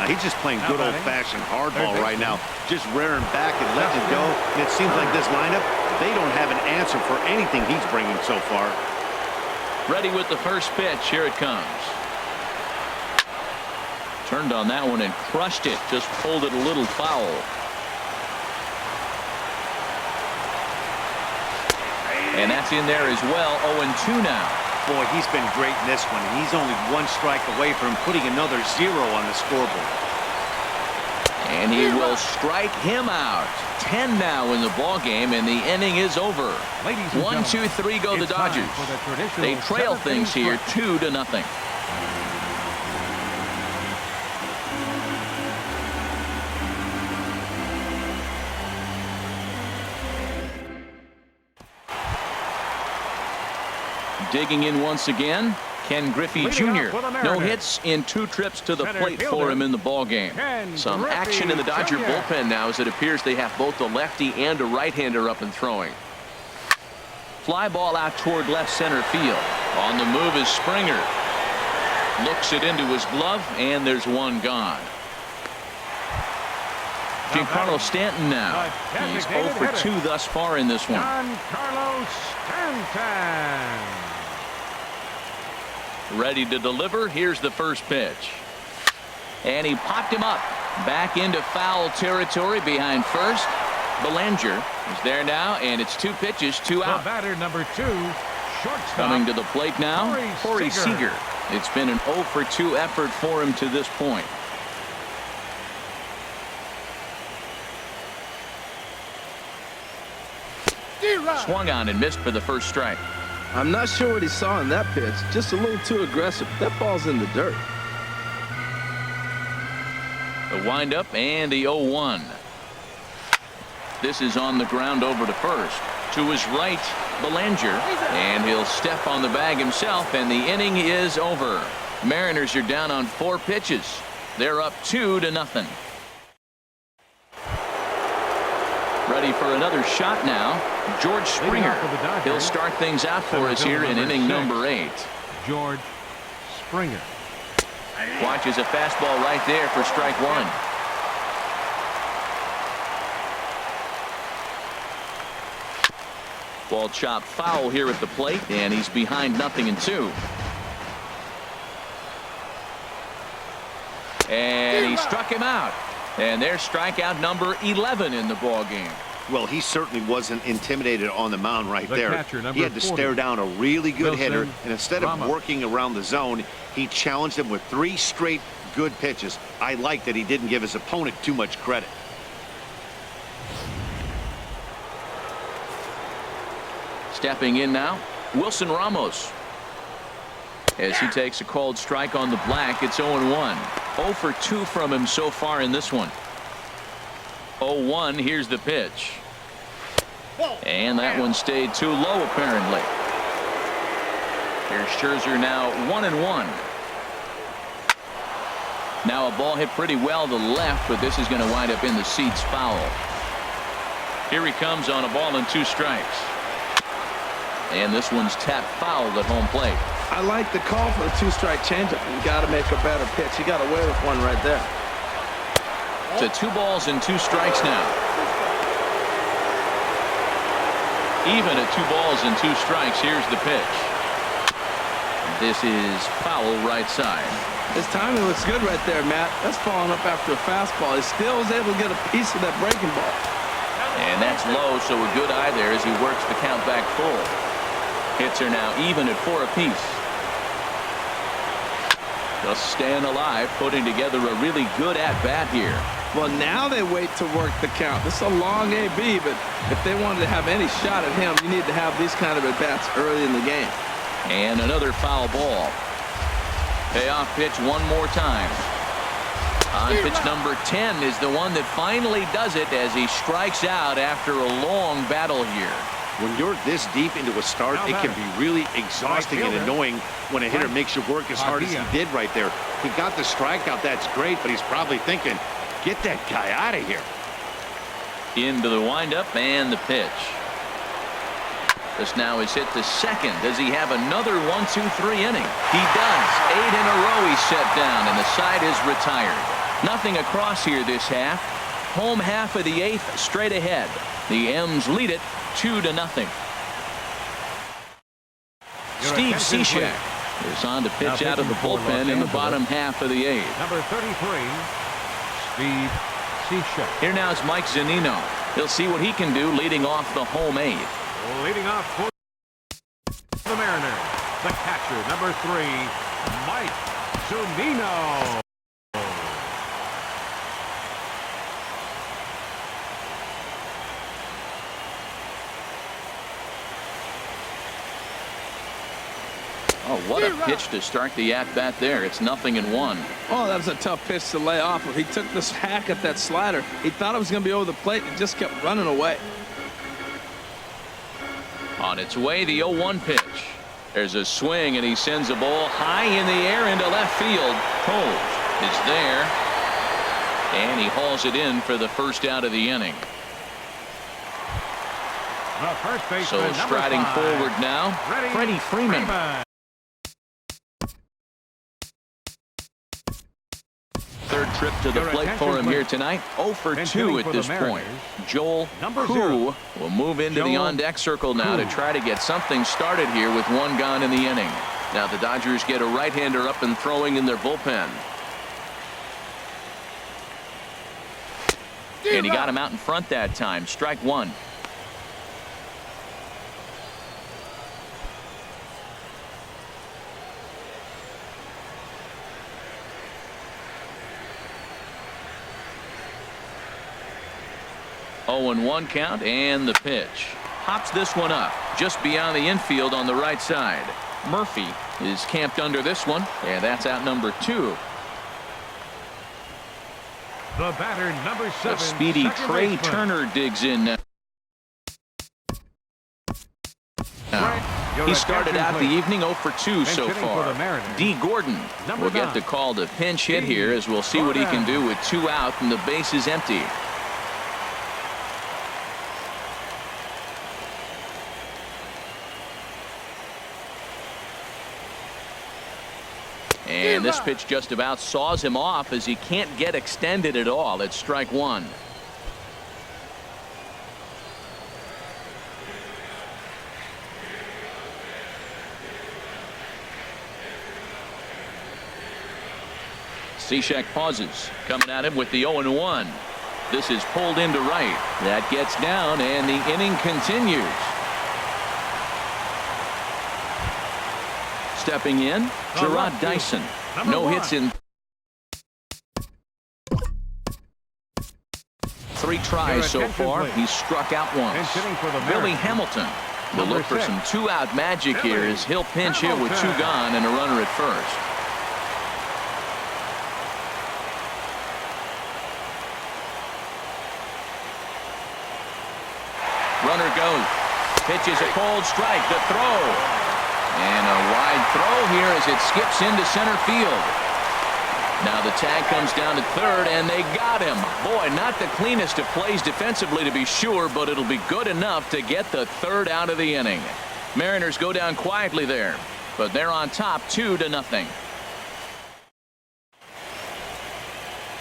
now. He's just playing good old-fashioned hardball right now. Just rearing back and letting it go. And it seems like this lineup, they don't have an answer for anything he's bringing so far. Ready with the first pitch. Here it comes. Turned on that one and crushed it. Just pulled it a little foul. And that's in there as well. 0-2 now. Boy, he's been great in this one. He's only one strike away from putting another 0 on the scoreboard. And he will strike him out. 10 now in the ball game, and the inning is over. 1, 2, 3 go the Dodgers. They trail things here 2-0. Digging in once again, Ken Griffey Jr. No hits in 2 trips to the plate for him in the ball game. Some action in the Dodger bullpen now, as it appears they have both a lefty and a right-hander up and throwing. Fly ball out toward left center field. On the move is Springer. Looks it into his glove, and there's one gone. Giancarlo Stanton now. He's 0 for 2 thus far in this one. Giancarlo Stanton. Ready to deliver. Here's the first pitch. And he popped him up. Back into foul territory behind first. Belanger is there now, and it's 2 pitches, 2 out. The batter number 2, shortstop. Coming to the plate now, Corey Seager. It's been an 0 for 2 effort for him to this point. Swung on and missed for the first strike. I'm not sure what he saw in that pitch. Just a little too aggressive. That ball's in the dirt. The windup and the 0-1. This is on the ground over to first. To his right, Belanger. And he'll step on the bag himself, and the inning is over. Mariners are down on 4 pitches. They're up 2-0. Ready for another shot now. George Springer. He'll start things out for us here in inning number 8. George Springer. Watches a fastball right there for strike 1. Ball chopped foul here at the plate, and he's behind 0-2. And he struck him out. And there's strikeout number 11 in the ball game. Well, he certainly wasn't intimidated on the mound right there. He had to 40, stare down a really good hitter, and instead of Ramos. working around the zone, he challenged him with 3 straight good pitches. I like that he didn't give his opponent too much credit. Stepping in now, Wilson Ramos. As he takes a called strike on the black, it's 0-1. 0 for 2 from him so far in this one. 0-1, here's the pitch. And that one stayed too low, apparently. Here's Scherzer now 1-1. Now a ball hit pretty well to the left, but this is going to wind up in the seats foul. Here he comes on a ball and 2 strikes. And this one's tapped foul at home plate. I like the call for the 2-strike changeup. You got to make a better pitch. You got away with one right there. To 2 balls and 2 strikes now. Even at 2 balls and 2 strikes. Here's the pitch. This is foul right side. His timing looks good right there, Matt. That's following up after a fastball. He still was able to get a piece of that breaking ball. And that's low, so a good eye there as he works the count back full. Hits are now even at 4 apiece. Just staying alive, putting together a really good at-bat here. Well, now they wait to work the count. This is a long AB, but if they wanted to have any shot at him, you need to have these kind of at-bats early in the game. And another foul ball. Payoff pitch one more time. On pitch number 10 is the one that finally does it as he strikes out after a long battle here. When you're this deep into a start, it can be really exhausting and annoying when a hitter makes you work as hard as he did right there. He got the strikeout, that's great, but he's probably thinking, get that guy out of here. Into the windup and the pitch. This now is hit to second. Does he have another 1-2-3 inning? He does. 8 in a row he's set down, and the side is retired. Nothing across here this half. Home half of the 8th straight ahead. The M's lead it 2-0. Steve Cishek is on to pitch out of the bullpen in the bottom half of the 8th. Number 33, Steve Cishek. Here now is Mike Zunino. He'll see what he can do leading off the home 8th. Leading off for the Mariners, the catcher, number 3, Mike Zunino. Oh, what a pitch to start the at-bat there. It's 0-1. Oh, that was a tough pitch to lay off of. He took this hack at that slider. He thought it was going to be over the plate and just kept running away. On its way, the 0-1 pitch. There's a swing, and he sends a ball high in the air into left field. Toles is there, and he hauls it in for the first out of the inning. The first baseman, So striding forward now, Freddie Freeman. Third trip to the plate for him here tonight. 0 for 2 at this point. Joel Koo will move into the on-deck circle now to try to get something started here with 1 gone in the inning. Now the Dodgers get a right-hander up and throwing in their bullpen. And he got him out in front that time. Strike 1. Oh, and 1 count, and the pitch. Hops this one up just beyond the infield on the right side. Murphy is camped under this one, and that's out number 2. The batter, number 7. The speedy Trey Turner digs in now. He started out the evening 0 for 2 so far. D. Gordon will get the call to pinch hit here, as we'll see what he can do with 2 out and the base is empty. And this pitch just about saws him off as he can't get extended at all. It's strike 1. Cishek pauses, coming at him with the 0-1. This is pulled into right. That gets down, and the inning continues. Stepping in, Gerard Dyson. No hits in 3 tries so far. He's struck out once. Billy Hamilton will look for some 2-out magic here as he'll pinch hit with 2 gone and a runner at first. Runner goes. Pitches a cold strike. The throw. And a wide throw here as it skips into center field. Now the tag comes down to third, and they got him. Boy, not the cleanest of plays defensively to be sure, but it'll be good enough to get the 3rd out of the inning. Mariners go down quietly there, but they're on top 2-0.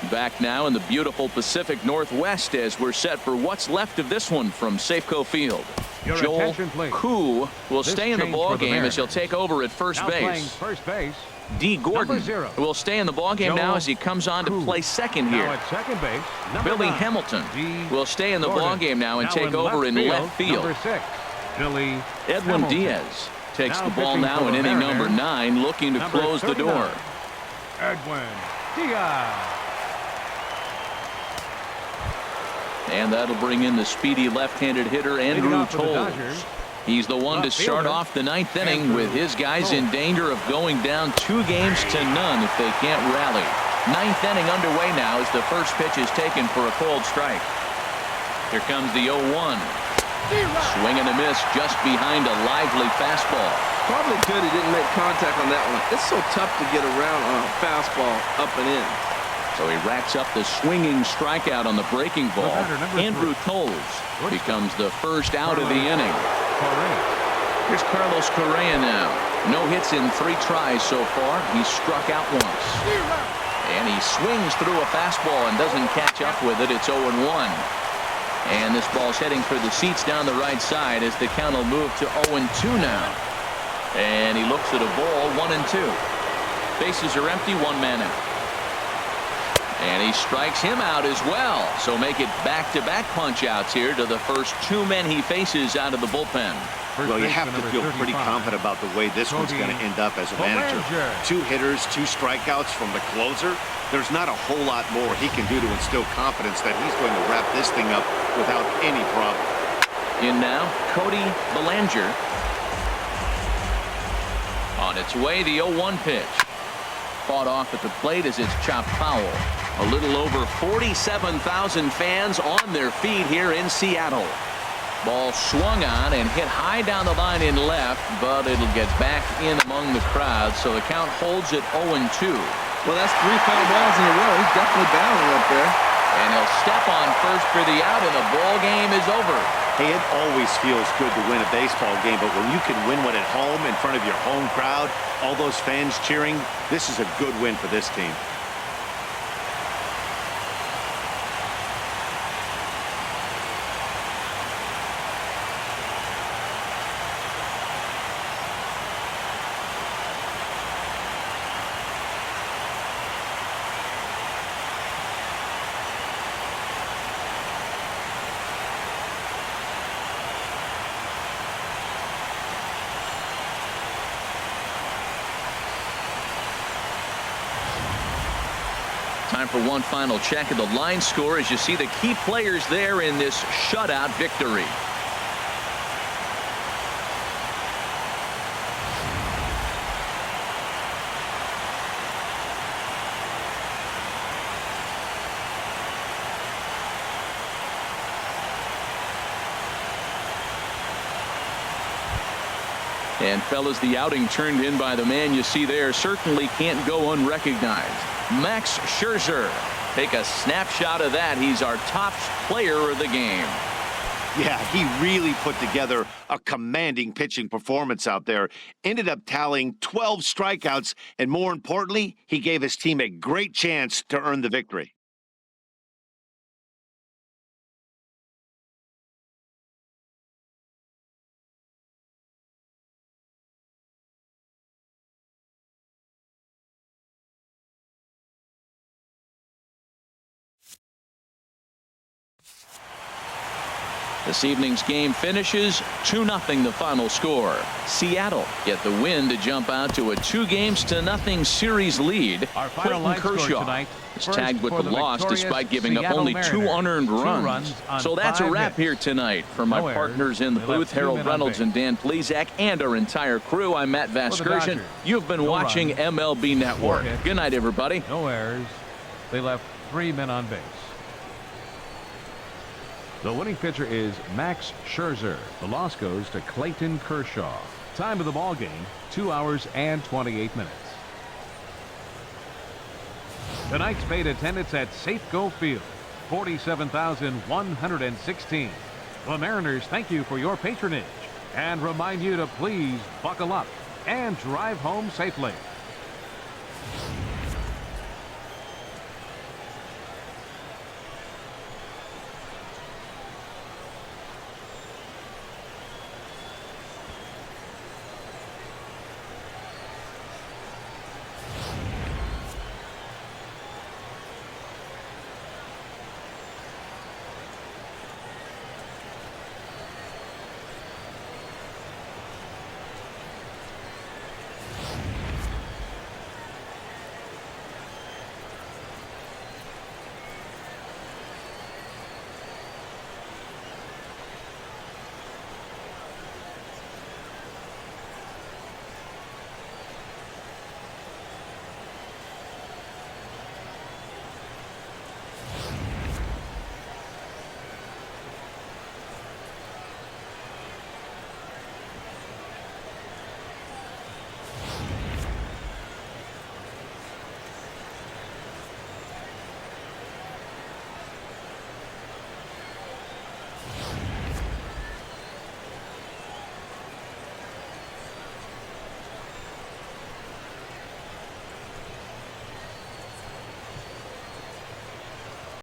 Back now in the beautiful Pacific Northwest as we're set for what's left of this one from Safeco Field. Joel Koo will stay in the ball game as he'll take over at first base. D. Gordon will stay in the ball game now as he comes on to play second here. Billy Hamilton will stay in the ball game now and take over in left field. Edwin Diaz takes the ball now in inning number 9, looking to close the door. Edwin Diaz. And that'll bring in the speedy left-handed hitter Andrew Toles. He's the one to start off the 9th inning with his guys in danger of going down 2 games to none if they can't rally. 9th inning underway now as the first pitch is taken for a cold strike. Here comes the 0-1. Swing and a miss just behind a lively fastball. Probably good he didn't make contact on that one. It's so tough to get around on a fastball up and in. So he racks up the swinging strikeout on the breaking ball. Andrew Toles becomes the first out of the inning. Here's Carlos Correa now. No hits in 3 tries so far. He's struck out once. And he swings through a fastball and doesn't catch up with it. It's 0-1. And this ball's heading for the seats down the right side as the count will move to 0-2 now. And he looks at a ball, 1-2. Bases are empty, one man out. And he strikes him out as well. So make it back-to-back punch-outs here to the first two men he faces out of the bullpen. Well, you have to feel pretty confident about the way this one's going to end up as a manager. 2 hitters, 2 strikeouts from the closer. There's not a whole lot more he can do to instill confidence that he's going to wrap this thing up without any problem. In now, Cody Bellinger. On its way, the 0-1 pitch. Fought off at the plate as it's chopped foul. A little over 47,000 fans on their feet here in Seattle. Ball swung on and hit high down the line in left, but it'll get back in among the crowd, so the count holds at 0-2. Well, that's 3 foul balls in a row. He's definitely battling up there. And he'll step on first for the out, and the ball game is over. Hey, it always feels good to win a baseball game, but when you can win one at home in front of your home crowd, all those fans cheering, this is a good win for this team. Time for one final check of the line score as you see the key players there in this shutout victory. And fellas, the outing turned in by the man you see there certainly can't go unrecognized. Max Scherzer. Take a snapshot of that. He's our top player of the game. Yeah, he really put together a commanding pitching performance out there. Ended up tallying 12 strikeouts, and more importantly, he gave his team a great chance to earn the victory. This evening's game finishes 2-0 the final score. Seattle get the win to jump out to a 2-0 series lead. Our final Clayton Kershaw is tagged with the loss despite giving up only 2 unearned runs. So that's a wrap here tonight. For my partners in the booth, Harold Reynolds and Dan Plesac, and our entire crew, I'm Matt Vasgersian. You've been watching MLB Network. Good night, everybody. No errors. They left 3 men on base. The winning pitcher is Max Scherzer. The loss goes to Clayton Kershaw. Time of the ball game, 2 hours and 28 minutes. Tonight's paid attendance at Safeco Field, 47,116. The Mariners thank you for your patronage and remind you to please buckle up and drive home safely.